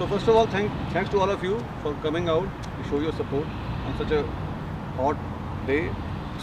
So first of all, thanks to all of you for coming out to show your support on such a hot day.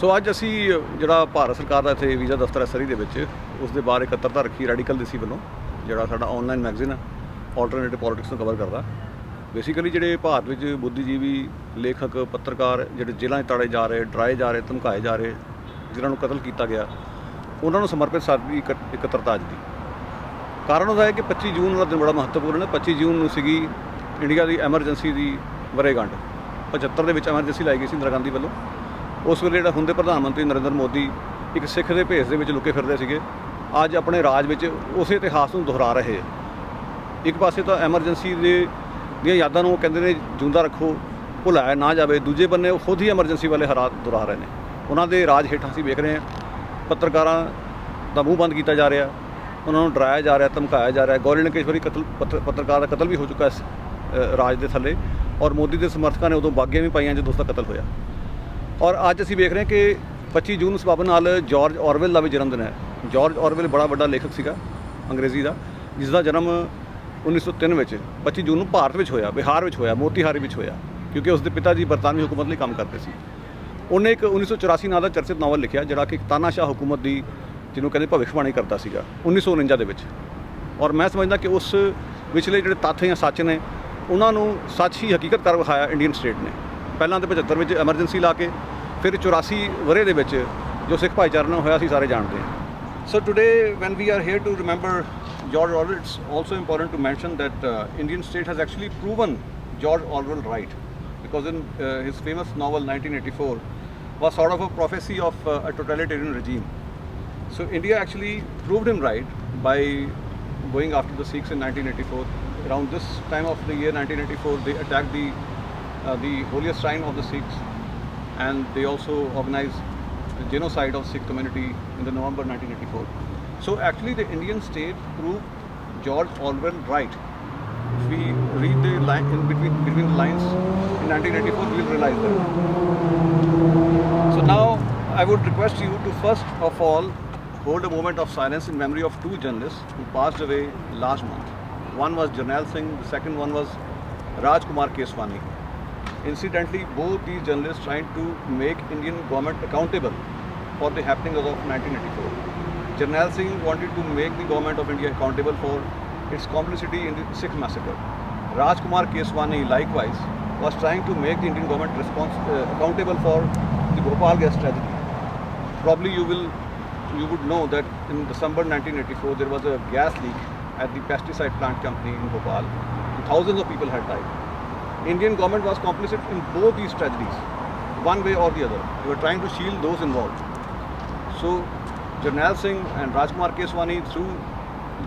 ਸੋ ਅੱਜ ਅਸੀਂ ਜਿਹੜਾ ਭਾਰਤ ਸਰਕਾਰ ਦਾ ਇੱਥੇ visa ਦਫ਼ਤਰ ਹੈ ਸਰੀ ਦੇ ਵਿੱਚ ਉਸ ਦੇ ਬਾਰੇ ਇਕੱਤਰਤਾ ਰੱਖੀ ਰੈਡੀਕਲ ਦੇਸੀ ਵੱਲੋਂ, ਜਿਹੜਾ ਸਾਡਾ ਆਨਲਾਈਨ ਮੈਗਜ਼ੀਨ ਹੈ ਆਲਟਰਨੇਟਿਵ ਪੋਲਿਟਿਕਸ ਨੂੰ ਕਵਰ ਕਰਦਾ। ਬੇਸਿਕਲੀ ਜਿਹੜੇ ਭਾਰਤ ਵਿੱਚ ਬੁੱਧੀਜੀਵੀ ਲੇਖਕ ਪੱਤਰਕਾਰ ਜਿਹੜੇ ਜੇਲ੍ਹਾਂ 'ਚ ਤਾੜੇ ਜਾ ਰਹੇ, ਡਰਾਏ ਜਾ ਰਹੇ, ਧਮਕਾਏ ਜਾ ਰਹੇ, ਜਿਨ੍ਹਾਂ ਨੂੰ ਕਤਲ ਕੀਤਾ ਗਿਆ, ਉਹਨਾਂ ਨੂੰ ਸਮਰਪਿਤ ਸਾਡੀ ਇਕੱਤਰਤਾ ਅੱਜ ਦੀ। ਕਾਰਨ ਉਹਦਾ ਹੈ ਕਿ 25 ਜੂਨ ਦਾ ਦਿਨ ਬੜਾ ਮਹੱਤਵਪੂਰਨ ਹੈ। 25 ਜੂਨ ਨੂੰ ਸੀਗੀ ਇੰਡੀਆ ਦੀ ਐਮਰਜੈਂਸੀ ਦੀ ਵਰ੍ਹੇਗੰਢ। 75 ਦੇ ਵਿੱਚ ਐਮਰਜੈਂਸੀ ਲਾਈ ਗਈ ਸੀ ਇੰਦਰਾ ਗਾਂਧੀ ਵੱਲੋਂ। ਉਸ ਵੇਲੇ ਜਿਹੜਾ ਹੁੰਦੇ ਪ੍ਰਧਾਨ ਮੰਤਰੀ ਨਰਿੰਦਰ ਮੋਦੀ ਇੱਕ ਸਿੱਖ ਦੇ ਭੇਸ ਦੇ ਵਿੱਚ ਲੁਕੇ ਫਿਰਦੇ ਸੀਗੇ, ਅੱਜ ਆਪਣੇ ਰਾਜ ਵਿੱਚ ਉਸੇ ਇਤਿਹਾਸ ਨੂੰ ਦੁਹਰਾ ਰਹੇ ਹੈ। ਇੱਕ ਪਾਸੇ ਤਾਂ ਐਮਰਜੈਂਸੀ ਦੀਆਂ ਯਾਦਾਂ ਨੂੰ ਉਹ ਕਹਿੰਦੇ ਨੇ ਜਿਉਂਦਾ ਰੱਖੋ, ਭੁਲਾਇਆ ਨਾ ਜਾਵੇ। ਦੂਜੇ ਬੰਨੇ ਉਹ ਖੁਦ ਹੀ ਐਮਰਜੈਂਸੀ ਵਾਲੇ ਹਾਲਾਤ ਦੁਹਰਾ ਰਹੇ ਨੇ। ਉਹਨਾਂ ਦੇ ਰਾਜ ਹੇਠਾਂ ਅਸੀਂ ਵੇਖ ਰਹੇ ਹਾਂ ਪੱਤਰਕਾਰਾਂ ਦਾ ਮੂੰਹ ਬੰਦ ਕੀਤਾ ਜਾ ਰਿਹਾ, ਉਹਨਾਂ ਨੂੰ ਡਰਾਇਆ ਜਾ ਰਿਹਾ, ਧਮਕਾਇਆ ਜਾ ਰਿਹਾ। ਗੌਰੀ ਲੰਕੇਸ਼ ਵਾਰੀ ਪੱਤਰਕਾਰ ਦਾ ਕਤਲ ਵੀ ਹੋ ਚੁੱਕਾ ਇਸ ਰਾਜ ਦੇ ਥੱਲੇ, ਔਰ ਮੋਦੀ ਦੇ ਸਮਰਥਕਾਂ ਨੇ ਉਦੋਂ ਬਾਗੀਆਂ ਵੀ ਪਾਈਆਂ ਜਦੋਂ ਉਸ ਦਾ ਕਤਲ ਹੋਇਆ। ਔਰ ਅੱਜ ਅਸੀਂ ਵੇਖ ਰਹੇ ਹਾਂ ਕਿ 25 ਜੂਨ ਨੂੰ ਸਬਬ ਨਾਲ ਜਾਰਜ ਔਰਵੈਲ ਦਾ ਵੀ ਜਨਮ ਦਿਨ ਹੈ। ਜਾਰਜ ਔਰਵੈਲ ਬੜਾ ਵੱਡਾ ਲੇਖਕ ਸੀਗਾ ਅੰਗਰੇਜ਼ੀ ਦਾ, ਜਿਸ ਦਾ ਜਨਮ 1903 ਵਿੱਚ 25 ਜੂਨ ਨੂੰ ਭਾਰਤ ਵਿੱਚ ਹੋਇਆ, ਬਿਹਾਰ ਵਿੱਚ ਹੋਇਆ, ਮੋਤੀਹਾਰੀ ਵਿੱਚ ਹੋਇਆ, ਕਿਉਂਕਿ ਉਸ ਦੇ ਪਿਤਾ ਜੀ ਬਰਤਾਨਵੀ ਹੁਕੂਮਤ ਲਈ ਕੰਮ ਕਰਦੇ ਸੀ। ਉਹਨੇ ਇੱਕ 1984 ਨਾਂ ਦਾ ਚਰਚਿਤ ਨਾਵਲ ਲਿਖਿਆ, ਜਿਹੜਾ ਕਿ ਤਾਨਾਸ਼ਾਹ ਹੁਕੂਮਤ ਦੀ ਜਿਹਨੂੰ ਕਹਿੰਦੇ ਭਵਿੱਖਬਾਣੀ ਕਰਦਾ ਸੀਗਾ 1949 ਦੇ ਵਿੱਚ। ਔਰ ਮੈਂ ਸਮਝਦਾ ਕਿ ਉਸ ਵਿਚਲੇ ਜਿਹੜੇ ਤੱਥ ਜਾਂ ਸੱਚ ਨੇ, ਉਹਨਾਂ ਨੂੰ ਸੱਚ ਹੀ ਹਕੀਕਤ ਕਰ ਵਿਖਾਇਆ ਇੰਡੀਅਨ ਸਟੇਟ ਨੇ। ਪਹਿਲਾਂ ਤਾਂ 75 ਵਿੱਚ ਐਮਰਜੈਂਸੀ ਲਾ ਕੇ, ਫਿਰ 84 ਵਰ੍ਹੇ ਦੇ ਵਿੱਚ ਜੋ ਸਿੱਖ ਭਾਈਚਾਰੇ ਨਾਲ ਹੋਇਆ ਅਸੀਂ ਸਾਰੇ ਜਾਣਦੇ ਹਾਂ। So today when we are here to remember George Orwell, it's also important to mention that Indian state has actually proven George Orwell right, because in his famous novel 1984 was sort of a prophecy of a totalitarian regime. So India actually proved him right by going after the Sikhs in 1984. Around this time of the year 1984, they attacked the holiest shrine of the Sikhs, and they also organized the genocide of Sikh community in the November 1984. So actually the Indian state proved George Orwell right. If we read the line in between the lines in 1984, we will realize that. So now I would request you to first of all hold a moment of silence in memory of two journalists who passed away last month. One was Jarnail Singh, the second one was Rajkumar Keswani. Incidentally, both these journalists trying to make Indian government accountable for the happenings of 1984. Jarnail Singh wanted to make the government of India accountable for its complicity in the Sikh massacre. Rajkumar Keswani likewise was trying to make the Indian government accountable for the Bhopal gas tragedy. Probably you would know that in December 1984 there was a gas leak at the pesticide plant company in Bhopal. Thousands of people had died. Indian government was complicit in both these tragedies, one way or the other. They were trying to shield those involved. So Jarnail Singh and Rajkumar Keswani, through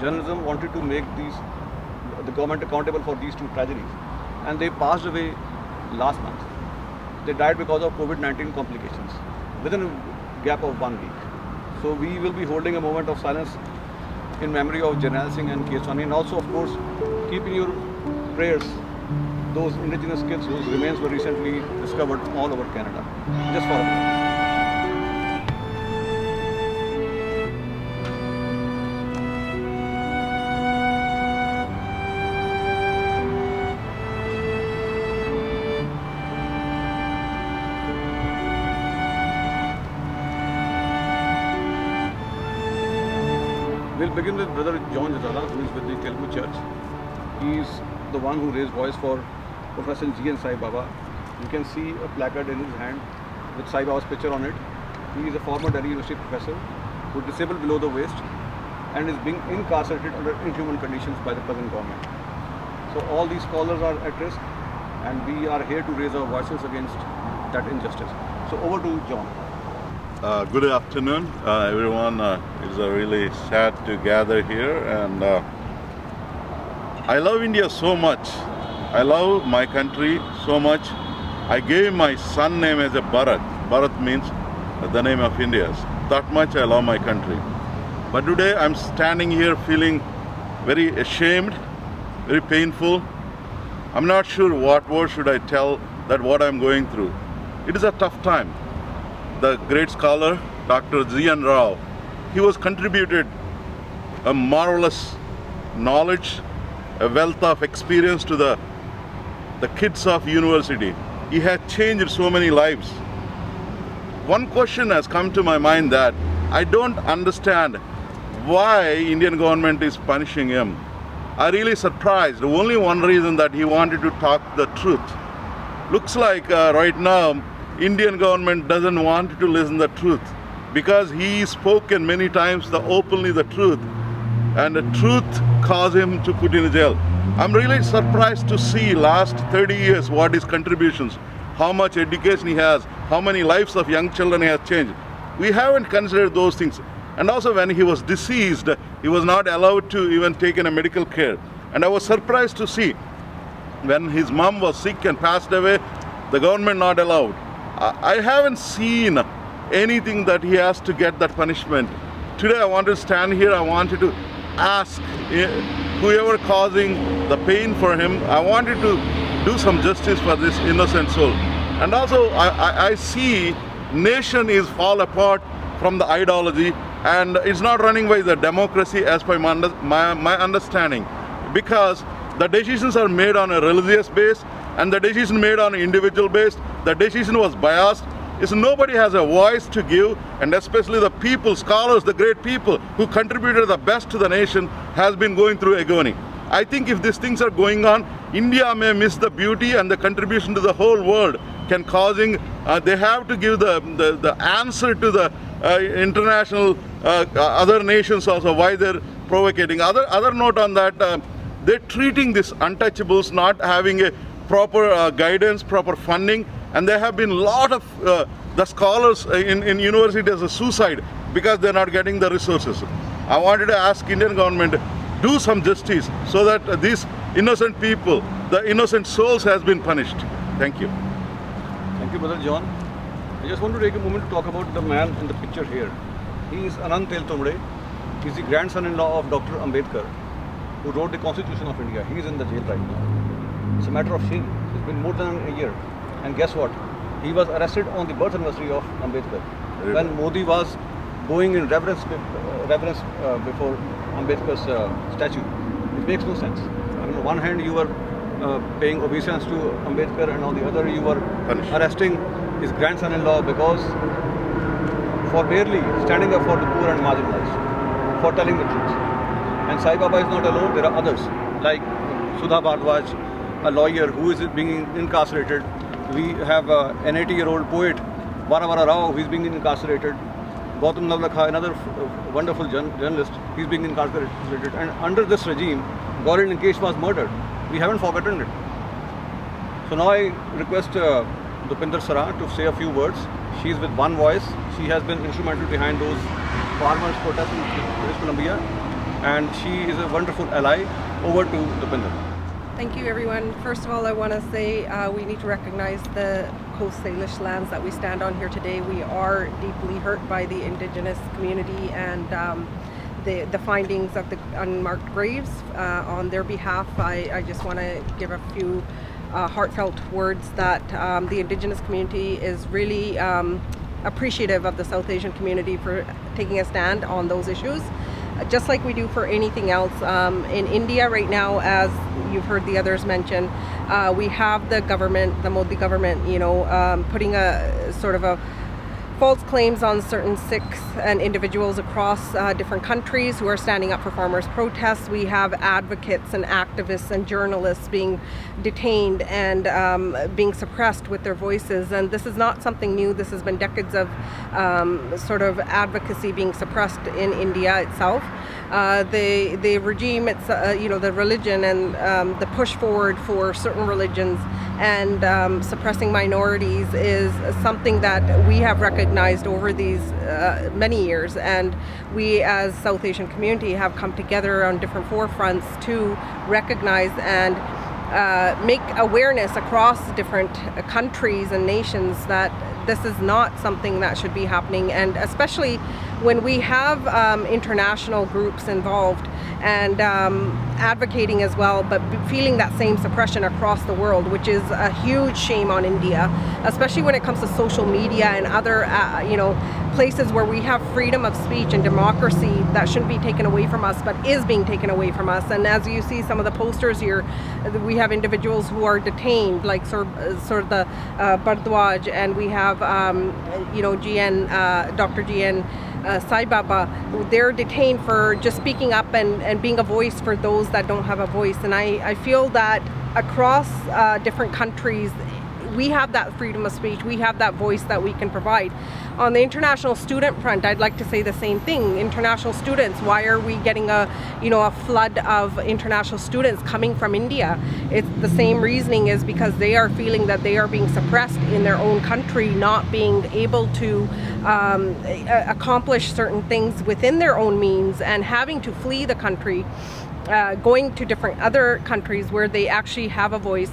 journalism, wanted to make the government accountable for these two tragedies, and they passed away last month. They died because of COVID-19 complications within a gap of 1 week. So we will be holding a moment of silence in memory of Jarnail Singh and Keswani, and also of course keep in your prayers those indigenous kids whose remains were recently discovered all over Canada. Just for a minute. We'll begin with Brother John Jazala, who is with the Telugu Church. He is the one who raised voice for Professor G. N. Sai Baba. You can see a placard in his hand with Sai Baba's picture on it. He is a former Delhi University professor who is disabled below the waist and is being incarcerated under inhuman conditions by the present government. So all these scholars are at risk, and we are here to raise our voices against that injustice. So over to John. Good afternoon, everyone. It's really sad to gather here, and I love India so much. I love my country so much. I gave my son name as a Bharat. Bharat means the name of India. That much I love my country. But today I'm standing here feeling very ashamed, very painful. I'm not sure what word should I tell that what I'm going through. It is a tough time. The great scholar Dr. Z.N. Rao, he was contributed a marvelous knowledge, a wealth of experience to the kids of university. He has changed so many lives. One question has come to my mind that I don't understand why Indian government is punishing him. I'm really surprised. Only one reason, that he wanted to talk the truth. Looks like right now Indian government doesn't want to listen the truth, because he spoken many times openly the truth, and the truth caused him to put in jail. I'm really surprised to see last 30 years what his contributions, how much education he has, how many lives of young children he has changed. We haven't considered those things. And also when he was deceased, he was not allowed to even take in a medical care. And I was surprised to see when his mom was sick and passed away, the government not allowed. I haven't seen anything that he has to get that punishment. Today I wanted to stand here, I wanted to ask whoever causing the pain for him, I wanted to do some justice for this innocent soul. And also I see nation is fall apart from the ideology, and it's not running by the democracy as per my understanding, because the decisions are made on a religious base, and the decision made on an individual base. The decision was biased. Is nobody has a voice to give, and especially the people, scholars, the great people who contributed the best to the nation has been going through agony. I think if these things are going on, India may miss the beauty and the contribution to the whole world can causing, they have to give the answer to the international other nations also why they're provocating. Other note on that, they're treating these untouchables not having a proper guidance, proper funding, and there have been a lot of the scholars in university as a suicide because they're not getting the resources. I wanted to ask Indian government, do some justice so that these innocent people, the innocent souls has been punished. Thank you. Thank you, Brother John. I just want to take a moment to talk about the man in the picture here. He is Anant Teltumbde. He's the grandson-in-law of Dr. Ambedkar, who wrote the Constitution of India. He is in the jail right now. It's a matter of shame. It's been more than a year. And guess what? He was arrested on the birth anniversary of Ambedkar, when Modi was going in reverence before Ambedkar's statue. It makes no sense. On one hand, you were paying obeisance to Ambedkar, and on the other, you were arresting his grandson-in-law because for barely standing up for the poor and marginalized, for telling the truth. And Sai Baba is not alone. There are others like Sudha Bhardwaj, a lawyer who is being incarcerated. We have an 80-year-old poet, Varavara Rao, who is being incarcerated. Gautam Navlakha, another wonderful journalist, he's being incarcerated. And under this regime, Gauri Lankesh was murdered. We haven't forgotten it. So now I request Dupinder Saraan to say a few words. She is with one voice. She has been instrumental behind those farmers' protests in British Columbia, and she is a wonderful ally. Over to Dupinder. Thank you, everyone. First of all, I want to say we need to recognize the Coast Salish lands that we stand on here today. We are deeply hurt by the Indigenous community and the findings of the unmarked graves. On their behalf, I just want to give a few heartfelt words that the Indigenous community is really appreciative of the South Asian community for taking a stand on those issues, just like we do for anything else. In India right now, as you've heard the others mention, we have the government, the Modi government, putting a sort of a false claims on certain Sikhs and individuals across different countries who are standing up for farmers' protests. We have advocates and activists and journalists being detained and being suppressed with their voices. And this is not something new. This has been decades of sort of advocacy being suppressed in India itself. The regime, it's the religion and the push forward for certain religions and suppressing minorities is something that we have recognized over these many years, and we as South Asian community have come together on different forefronts to recognize and make awareness across different countries and nations that this is not something that should be happening, and especially when we have international groups involved and advocating as well, but feeling that same suppression across the world, which is a huge shame on India, especially when it comes to social media and other places where we have freedom of speech and democracy that shouldn't be taken away from us, but is being taken away from us. And as you see some of the posters here, we have individuals who are detained, like sort of the Bardwaj, and we have Dr. GN Sai Baba. They're detained for just speaking up and being a voice for those that don't have a voice. And I feel that across different countries, we have that freedom of speech, we have that voice that we can provide. On the international student front, I'd like to say the same thing. International students, why are we getting a flood of international students coming from India? It's the same reasoning, is because they are feeling that they are being suppressed in their own country, not being able to accomplish certain things within their own means, and having to flee the country, going to different other countries where they actually have a voice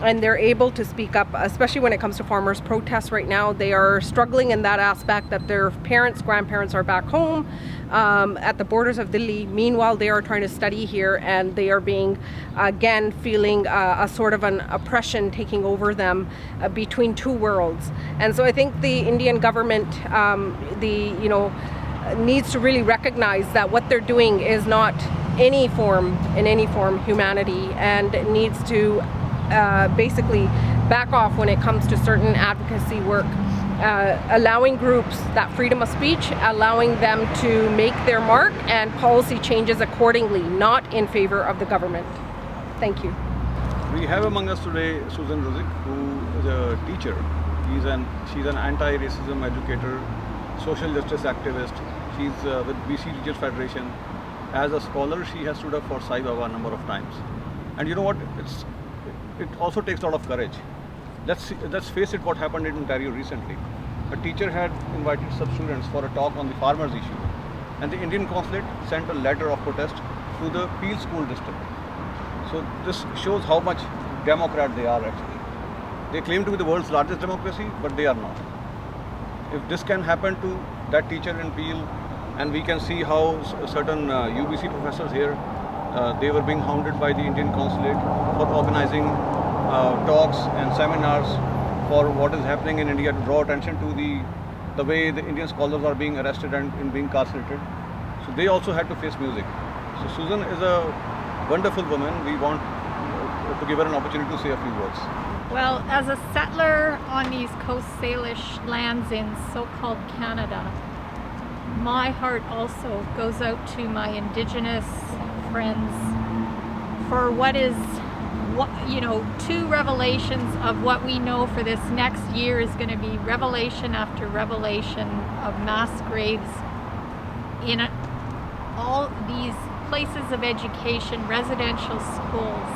and they're able to speak up, especially when it comes to farmers' protests right now. They are struggling in that aspect, that their parents, grandparents are back home at the borders of Delhi. Meanwhile, they are trying to study here, and they are being, again, feeling a sort of an oppression taking over them between two worlds. And so I think the Indian government, needs to really recognize that what they're doing is not in any form humanity, and needs to basically back off when it comes to certain advocacy work, allowing groups that freedom of speech, allowing them to make their mark, and policy changes accordingly, not in favor of the government. Thank you. We have among us today Susan Ruzik, who is a teacher. She's an anti-racism educator, social justice activist. She's with BC Teachers Federation. As a scholar, she has stood up for Sai Baba a number of times. And you know what? It also takes a lot of courage. Let's face it, what happened in Ontario recently. A teacher had invited some students for a talk on the farmers issue, and the Indian consulate sent a letter of protest to the Peel School District. So this shows how much democrat they are actually. They claim to be the world's largest democracy, but they are not. If this can happen to that teacher in Peel, and we can see how certain UBC professors here, they were being hounded by the Indian consulate for organizing talks and seminars for what is happening in India, to draw attention to the way the Indian scholars are being arrested and being incarcerated. So they also had to face music. So Susan is a wonderful woman. We want to give her an opportunity to say a few words. Well, as a settler on these Coast Salish lands in so-called Canada, my heart also goes out to my Indigenous friends for two revelations of what we know for this next year is going to be revelation after revelation of mass graves in all these places of education, residential schools.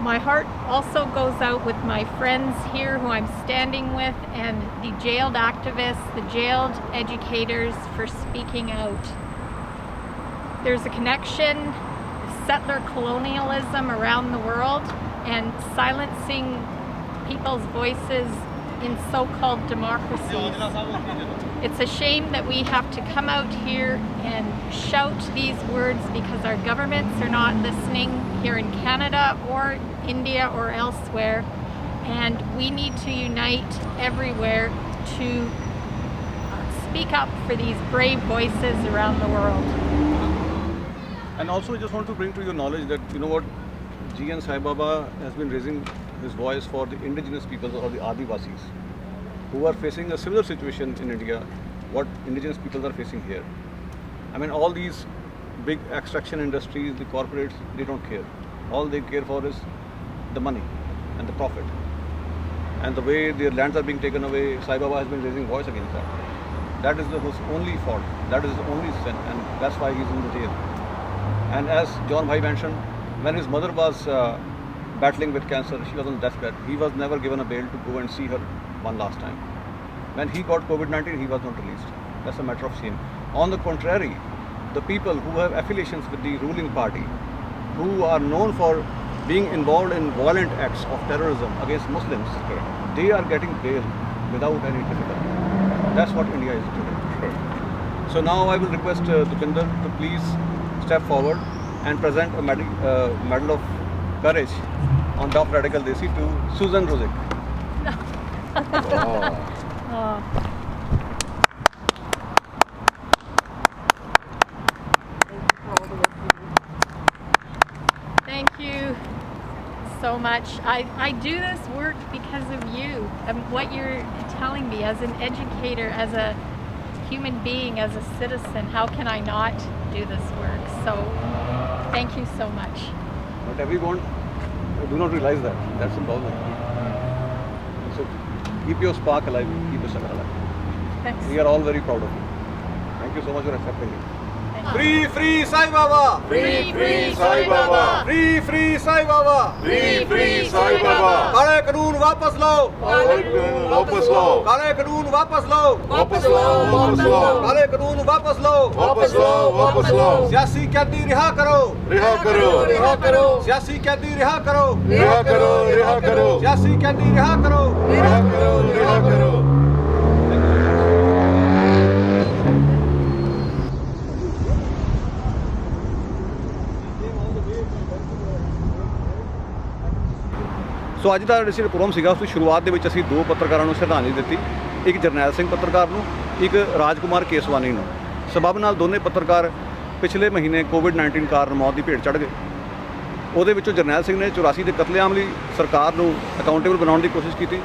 My heart also goes out with my friends here who I'm standing with, and the jailed activists, the jailed educators, for speaking out. There's a connection to settler colonialism around the world and silencing people's voices in so-called democracies. It's a shame that we have to come out here and shout these words because our governments are not listening here in Canada or India or elsewhere, and we need to unite everywhere to speak up for these brave voices around the world. And also I just want to bring to your knowledge that, you know what, GN Sai Baba has been raising his voice for the indigenous peoples or the Adivasis who are facing a similar situation in India, what indigenous people are facing here. I mean, all these big extraction industries, the corporates, they don't care. All they care for is the money and the profit. And the way their lands are being taken away, Sai Baba has been raising voice against that. That is his only fault. That is his only sin, and that's why he's in the jail. And as John Bhai mentioned, when his mother was battling with cancer, she was on deathbed. He was never given a bail to go and see her one last time. When he got COVID-19, he was not released. That's a matter of shame. On the contrary, the people who have affiliations with the ruling party, who are known for being involved in violent acts of terrorism against Muslims, they are getting bail without any difficulty. That's what India is today. So now I will request Dupinder to please step forward and present a medal of courage on top Radical Desi to Susan Ruzik. Oh. Thank you so much. I do this work because of you and what you're telling me as an educator, as a human being, as a citizen. How can I not do this work? So thank you so much. But everyone do not realize that. That's the problem. So keep your spark alive, keep your struggle alive. Thanks. We are all very proud of you. Thank you so much for accepting it. Thank you. Free, free Sai Baba! Free, free Sai Baba! Free, free Sai Baba! Free, free Sai Baba! काले कानून वापस लो वापस लाओ काले कानून वापस लो वापस लाओ वापस लाओ काले कानून वापस लो वापस लाओ वापस लाओ सियासी कैदी रिहा करो रिहा करो रिहा करो सियासी कैदी रिहा करो रिहा करो रिहा करो सियासी कैदी रिहा करो रिहा करो रिहा करो ਸੋ ਅੱਜ ਦਾ ਜਿਹੜਾ ਪ੍ਰੋਗਰਾਮ ਸੀਗਾ ਉਸ ਦੀ ਸ਼ੁਰੂਆਤ ਦੇ ਵਿੱਚ ਅਸੀਂ ਦੋ ਪੱਤਰਕਾਰਾਂ ਨੂੰ ਸ਼ਰਧਾਂਜਲੀ ਦਿੱਤੀ, ਇੱਕ ਜਰਨੈਲ ਸਿੰਘ ਪੱਤਰਕਾਰ ਨੂੰ, ਇੱਕ ਰਾਜਕੁਮਾਰ ਕੇਸਵਾਨੀ ਨੂੰ। ਸਬਬ ਨਾਲ ਦੋਨੇ ਪੱਤਰਕਾਰ ਪਿਛਲੇ ਮਹੀਨੇ ਕੋਵਿਡ-19 ਕਾਰਨ ਮੌਤ ਦੀ ਭੇਟ ਚੜ੍ਹ ਗਏ। ਉਹਦੇ ਵਿੱਚੋਂ ਜਰਨੈਲ ਸਿੰਘ ਨੇ 84 ਦੇ ਕਤਲੇਆਮ ਲਈ ਸਰਕਾਰ ਨੂੰ ਅਕਾਊਂਟੇਬਲ ਬਣਾਉਣ ਦੀ ਕੋਸ਼ਿਸ਼ ਕੀਤੀ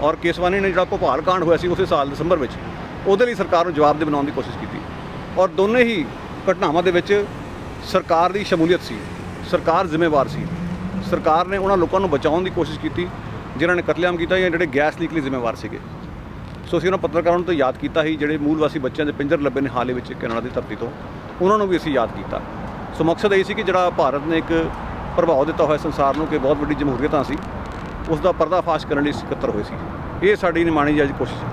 ਔਰ ਕੇਸਵਾਨੀ ਨੇ ਜਿਹੜਾ ਭੋਪਾਲ ਕਾਂਡ ਹੋਇਆ ਸੀ ਉਸੇ ਸਾਲ ਦਸੰਬਰ ਵਿੱਚ ਉਹਦੇ ਲਈ ਸਰਕਾਰ ਨੂੰ ਜਵਾਬਦੇਹ ਬਣਾਉਣ ਦੀ ਕੋਸ਼ਿਸ਼ ਕੀਤੀ ਔਰ ਦੋਨੇ ਹੀ ਘਟਨਾਵਾਂ ਦੇ ਵਿੱਚ ਸਰਕਾਰ ਦੀ ਸ਼ਮੂਲੀਅਤ ਸੀ, ਸਰਕਾਰ ਜ਼ਿੰਮੇਵਾਰ ਸੀ। ਸਰਕਾਰ ਨੇ ਉਹਨਾਂ ਲੋਕਾਂ ਨੂੰ ਬਚਾਉਣ ਦੀ ਕੋਸ਼ਿਸ਼ ਕੀਤੀ ਜਿਨ੍ਹਾਂ ਨੇ ਕਤਲੇਆਮ ਕੀਤਾ ਜਾਂ ਜਿਹੜੇ ਗੈਸ ਲੀਕ ਲਈ ਜ਼ਿੰਮੇਵਾਰ ਸੀਗੇ। ਸੋ ਅਸੀਂ ਉਹਨਾਂ ਪੱਤਰਕਾਰਾਂ ਨੂੰ ਤਾਂ ਯਾਦ ਕੀਤਾ ਸੀ ਜਿਹੜੇ ਮੂਲ ਵਾਸੀ ਬੱਚਿਆਂ ਦੇ ਪਿੰਜਰ ਲੱਭੇ ਨੇ ਹਾਲੇ ਵਿੱਚ ਕੈਨੇਡਾ ਦੀ ਧਰਤੀ ਤੋਂ, ਉਹਨਾਂ ਨੂੰ ਵੀ ਅਸੀਂ ਯਾਦ ਕੀਤਾ। ਸੋ ਮਕਸਦ ਇਹ ਸੀ ਕਿ ਜਿਹੜਾ ਭਾਰਤ ਨੇ ਇੱਕ ਪ੍ਰਭਾਵ ਦਿੱਤਾ ਹੋਇਆ ਸੰਸਾਰ ਨੂੰ ਕਿ ਬਹੁਤ ਵੱਡੀ ਜਮਹੂਰੀਅਤ ਸੀ, ਉਸ ਦਾ ਪਰਦਾਫਾਸ਼ ਕਰਨ ਲਈ ਇਕੱਤਰ ਹੋਏ ਸੀ। ਇਹ ਸਾਡੀ ਨਿਮਾਣੀ ਜਿਹੀ ਕੋਸ਼ਿਸ਼ ਹੈ।